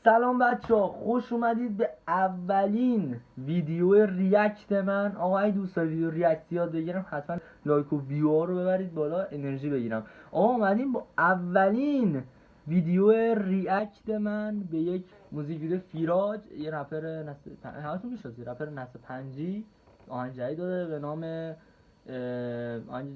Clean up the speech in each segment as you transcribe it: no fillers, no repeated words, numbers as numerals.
سلام بچه‌ها، خوش اومدید به اولین ویدیو ریاکت من. آقا اگه دوست دارید ویدیو ریاکت یاد بگیرم حتما لایک و ویو ها رو ببرید بالا، انرژی بگیرم. آقا اومدیم با اولین ویدیو ریاکت من به یک موزیک ویدیو. فیراج یه رپر همتون میشناسید، رپر نسل پنجی آهنگ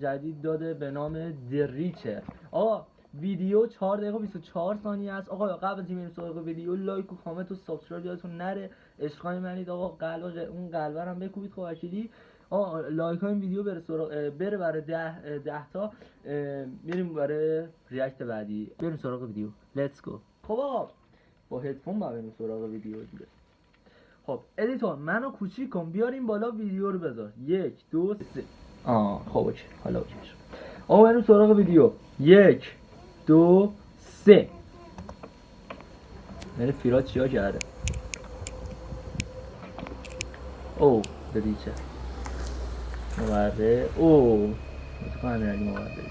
جدید داده به نام دریچر. آقا ویدیو 4 دقیقه و 24 ثانیه است. آقا قبل از اینکه بریم سراغ ویدیو، لایک و کامنت و سابسکرایب یادتون نره. عشقای منید آقا، اون قلبه رو هم بکوبید. خب اکیدی آقا لایک ها این ویدیو بره برای 10 تا میریم برای ریاکت بعدی. بریم سراغ ویدیو، لیتس گو. خب آقا با هدفون بریم سراغ ویدیو دیگه. خب ادیتور منو کوچیک کن، بیاریم بالا ویدیو رو بذار. 1 2 3. خب اوکی، حالا اوکی شد. آقا بریم سراغ ویدیو. 1 2 3. من فیراج چیا کرده؟ او دریچه مورده. او متوقع امیرعلی مورده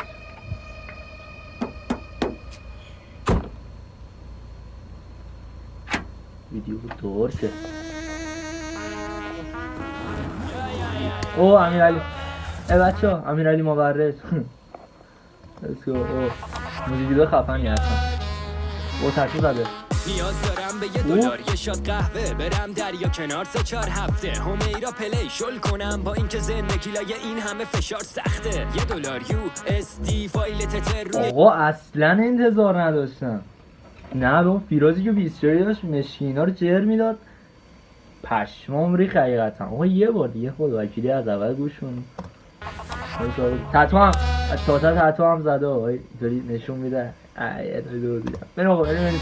ویدیو دور که او امیرعلی بچه ها، امیرعلی مورد let's go. موزیک ویدیو خفنی هستم. او تشکیل زده. نیاز دارم به $1 یه شات قهوه، برم دریا کنار 3-4 هفته، همیرا پلی شل کنم با اینکه زندگی لای این همه فشار سخته. $1 USD فایل تتر روی آقا اصلا انتظار نداشتم. نه به اون فیرازی که 24 داشت مشکینا رو جر میداد پشمام ریخت حقیقتا. آقا یه بار دیگه خداوکیلی از اول گوش کن. تاتو هم زده آقای اینطوری نشون میده. بریم آقا بریم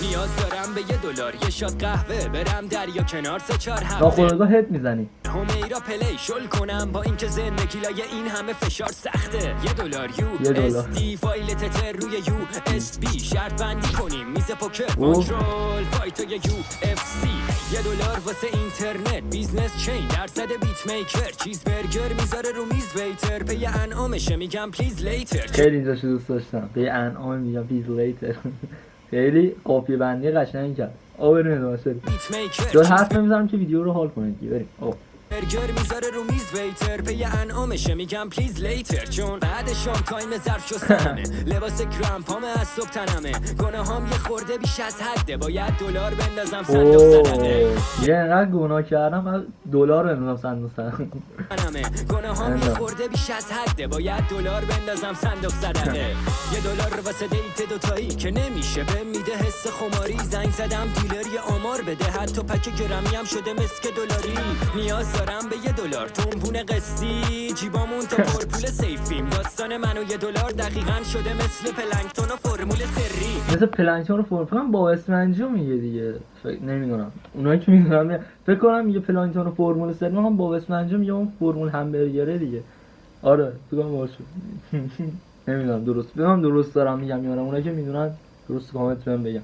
نیاز دارم به $1 یه شات قهوه، برم دریا کنار 3-4 هفته، ناخودآگاه هد میزنی. همیرا پلی شل کنم با اینکه زندگی لای این همه فشار سخته. $1 USD فایل تتر روی USB شرط بندی کنیم میز پوکر کنترل فایت یا UFC. $1 واسه اینترنت بیزنس چین درصد بیت میکر، چیز برگر میذاره رو میز ویتر، پی انعامشه میگم پلیز لیتر. خیلی اینجاشو دوست داشتم، پی انعام میگم پلیز لیتر. خیلی قافیه بندی قشنگی کرد. بریم ادامه بریم. جا حرف نمیذارم که ویدیو رو حال کنید. بریم. برگر میذاره رو میز ویتر، پی انعامشه میگم پلیز لیتر، چون بعد شام تایم ظرف شستنمه، لباس کرامپامه از صبح تنمه، گناهام یه خورده بیش از حده، باید $1 بندازم صندوق زدنه. یه انقدر گناه کردم از $1 بندازم صندوق زدنه. گناهام یه خورده بیش از حده، باید $1 بندازم صندوق زدنه. $1 واسه دیت دوتایی که نمیشه به میده حس خماری، زنگ زدم دیلر یه آمار بده، حتی پک گرمی هم شده مسک دلاری. نیاز دارم به $1 تنبونه قسطی، جیبامون تا پر پول سیفیم، داستان من و $1 دقیقاً شده مثل پلنکتون و فرمول سری. مثل پلنکتون و فرمول با اسفنجو میگه دیگه. نمیدونم اونایی که میدونم فکر کنم میگه پلنکتون و فرمول سری، هم با اسفنجو میگه اون فرمول همبرگره دیگه. آره فکر کنم باشه. نمیدونم درست دارم میگم یا نه. اونایی که میدونن درست کامنت بهم بگن.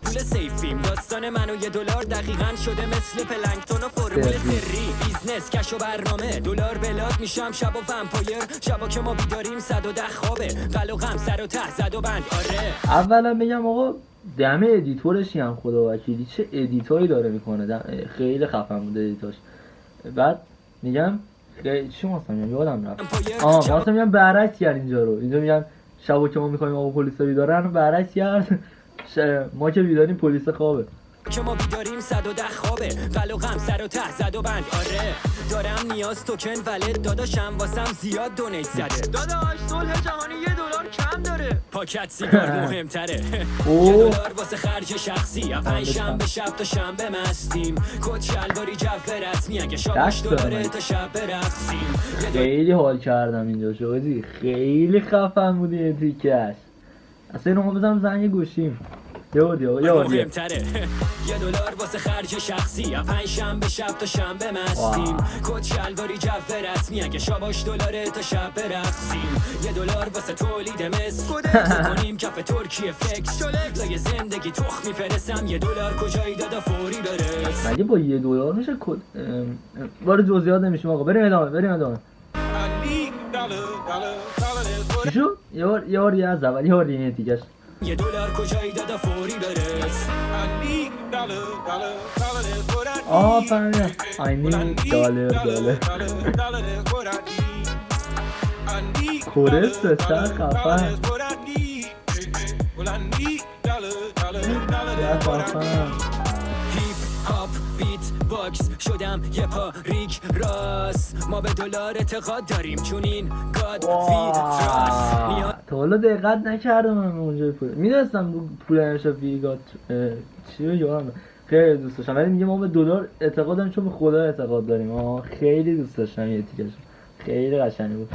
پول سیفیم داستان من و $1 دقیقاً شده مثل پلنکتون و فرمول سری. بیزنس کش و برنامه، $1 بلاد میشم شب و ومپایر، شبا که ما بیداریم 110 خوابه، قل و غم سر و ته زد و بند. آره اولا بگم آقا دم ادیتورشی هم خدا وکیلی چه ادیتایی داره میکنه، خیلی خفن بوده ادیتاش. بعد میگم چی واسم یادم رفت. واسه میگم برعکس کرد اینجا رو. اینجا میگن شبا که ما میخوایم آقا پلیسا بیدارن، برعکس کرد ما که بیداریم پلیس خوابه. که ما بیداریم 110 خوابه، قل و غم سر و ته زد و بند. آره دارم نیاز توکن ولد، داداشم واسم زیاد دونیت زده، داداش صلح جهانی $1 کم داره، پاکت سیگار مهمتره. $1 واسه خرج شخصی، پنجشنبه شب تا شنبه مستیم، کت شلواری جو رسمی، اگه شابش $1 تا شب برقصیم. خیلی حال کردم اینجا شدی، خیلی خفن بودی این تیکش. اصلا اینو بزنم زنگ گوشیم. یادی مهمتره. $1 واسه خرج شخصی، پنجشنبه شب تا شنبه مستیم، کت شلواری جو رسمی، اگه شاباش $1 تا شب برقصیم. $1 واسه تولید مثل کنیم کف ترکیه فکس، لای زندگی تخمی پرسم، $1 کجایی دادا فوری برس. مگه با $1 میشه وارد جزئیات نمیشیم آقا. بریم ادامه. چی شد؟ یه بار از اول یه بار دیگه تیکش. $1 کجایی دادا فوری برس. آه فهمیدم. I need dollar. کورس بسر خفن. چه خفن. باکس شدم یه پا ریک راست، ما به دلار اعتقاد داریم چون این گاد فید راست. تا حالا دقت نکردم من اونجا پول میدونستم پول نمیشه ویگات چی رو یادم خیلی دوست داشتم، ولی میگه ما به دلار اعتقاد داریم چون به خدا اعتقاد داریم. خیلی دوست داشتم یه تیکش، خیلی قشنگ بود.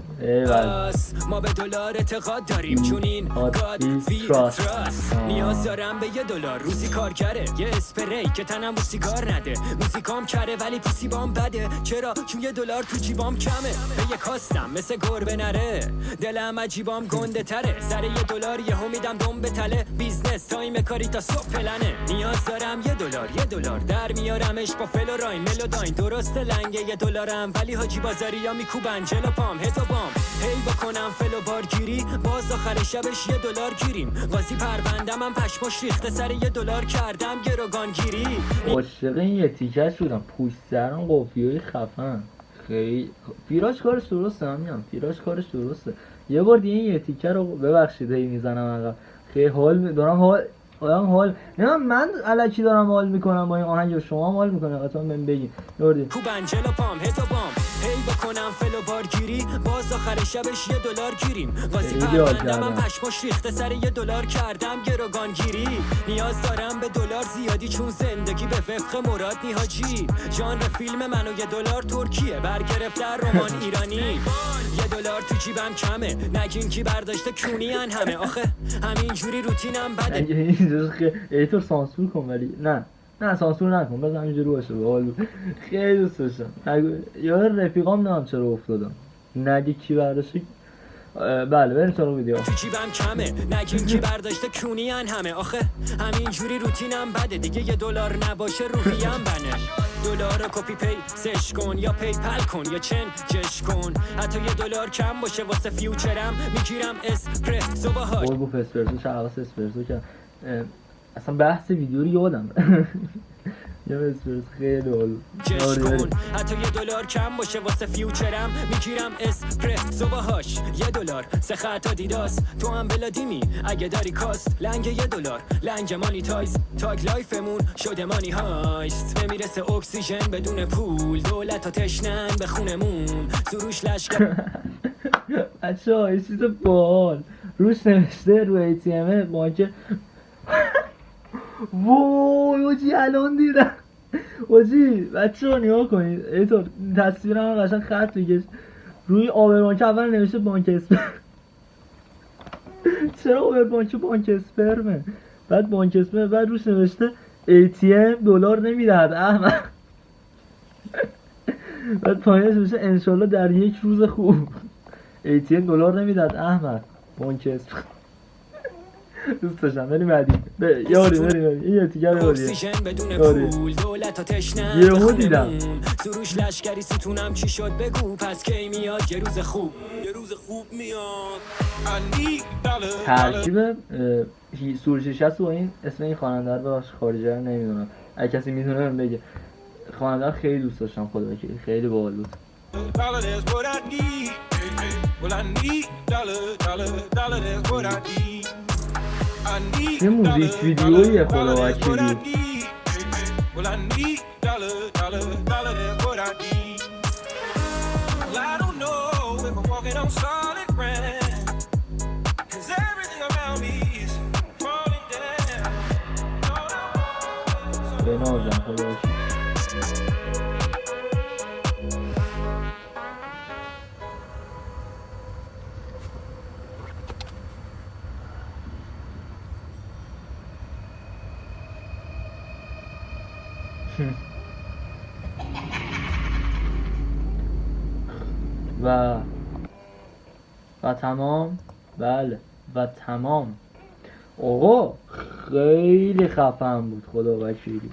ما به دلار اعتقاد داریم چون این گاد فید راست. نیاز دارم به $1 روزی کار کرده، یه اسپری که تنم رو سیگار نده. موزیکام کره ولی پوسی بام بده، چرا؟ چون $1 تو جیبام کمه. به یه کاستم مثل گربه نره، دلم عجیبام گنده تره. سر $1 یهو میدم دم به تله، بیزنس تایم کاری تا صبح پلنه. نیاز دارم $1 در میارمش با فلو راین ملوداین. درسته لنگه $1 ولی حاجی بازاری یا میکوبن جلو پام هتو بام. هی بکنم فلو بارگیری، باز آخر شبش $1 گیریم. قاضی پروندم من پشماش ریخته، سر $1 کردم گروگانگیری. عاشق این یه تیکش بودم، پوست سرم قافیه‌ای خفن. خیلی فیراش کارش درسته، من میگم فیراش کارش درسته. یه بار دیگه این یه تیکه رو ببخشید هی میزنم عقب، خیلی حال نه من الکی دارم حال میکنم با این آهنگ، شما حال میکنه حتما بهم بگین. نوردی کوبن جلو پام هتو بام، هی بکنم فلو بارگیری، باز آخر شبش $1 گیریم. قاضی پروندم من پشماش ریخته، سر $1 کردم گروگانگیری. نیاز دارم به $1 زیادی چون زندگی به وفق مراد نیهاجی. ژانر فیلم منو $1 ترکیه، برگرفته رمان ایرانی. $1 تو جیبم کمه، نگین کی برداشته کونیان همه. آخه همینجوری روتینم بده. ایتور سانسور کن، ولی نه سانسور نکن، بذار همینجوری باشه. خیلی دوست داشتم. یاد رفیقام نمیدونم چرا افتادم، نگه کی برداشته. بله بریم سراغ ویدیو. تو جیبم کمه، نگین کی برداشته کونیان همه. آخه همینجوری روتینم بده، دیگه $1 نباشه روحیم بنه. $1 کپی پی سش کن یا پیپل کن یا چنجش کن، حتی $1 کم باشه واسه فیوچرم میگیرم اسپرسو باهاش. گفت اسپرسو شعباس اسپرسو که اصلا بحث ویدیو رو یادم یا اسپرسو خیلی حال کن، حتی $1 کم باشه واسه فیوچرم میگیرم اسپرسو باهاش. $1 سه خط آدیداس، تو هم بلادیمی اگه داری کاست. لنگ $1 لنگ مانیتایز، تاگ لایفمون شده مانی هایست. نمیرسه اکسیژن بدون پول، دولت ها تشنن به خونمون. سروش لشکر بچه ها یه چیز باحال روش نوشته رو ATM بانک. وای اوجی الان دیدم اوجی، بچه ها نگاه کنید ایتور تصویرم قشنگ خط میگه روی آبر بانک اول نوشته بانک اسپرم. چرا آبر بانک اسپرمه؟ بعد بانک اسپرم، بعد روش نوشته ATM $1 نمیدهد احمد. بعد پایینش نوشته انشالله در یک روز خوب ATM $1 نمیدهد احمد بانک اسپرم. دوست داشتم بریم بعدی یاری این یه تیگر یاری اکسیژن بدون پول، دولت ها تشنن یه رو دیدم سروش لشکری ستونم چی شد بگو، پس کی میاد یه روز خوب میاد. ترکیب سروش 60 و این اسم این خواننده رو باش خارجی رو نمیدونم، اگه کسی میدونه من بگه. خواننده رو خیلی دوست داشتم، خدا وکیلی خیلی باحال بود. یه موزیک ویدیویه خدا وکیلی. به نازم خدا وکیلی. و تمام. بله و تمام. آقا خیلی خفن بود خدا وکیلی،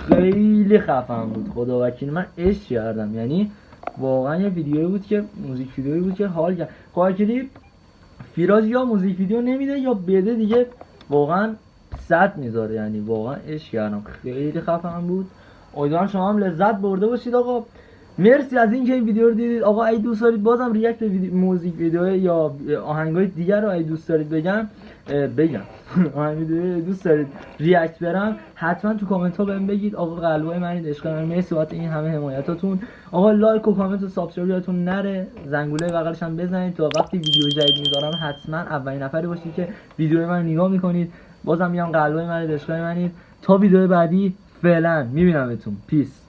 خیلی خفن بود خدا وکیلی. من عشق کردم، یعنی واقعا یه ویدیویی بود که موزیک ویدیویی بود که حال کرد. خدا وکیلی فیراز یا موزیک ویدیو نمیده یا بده دیگه واقعا صد میذاره، یعنی واقعا عشق کردم، خیلی خفن بود. امیدوارم شما هم لذت برده باشید آقا. مرسی از اینکه این ویدیو رو دیدید آقا. اگه دوست دارید بازم ریاکت به موزیک ویدیو یا آهنگای دیگر رو اگه دوست دارید بگم آهنگ ویدیو دوست دارید ریاکت برم، حتما تو کامنت ها بهم بگید آقا. قلبای منید، عشق من، مرسی بابت این همه حمایتاتون آقا. لایک و کامنت و سابسکرایب یادتون نره، زنگوله بغلش هم بزنید تا وقتی ویدیو جدید میذارم حتما اولین نفری باشید که ویدیو من نگاه میکنید. بازم میگم قلبای منید، عشق منید. تا ویدیو بعدی فعلا میبینمتون. پیس.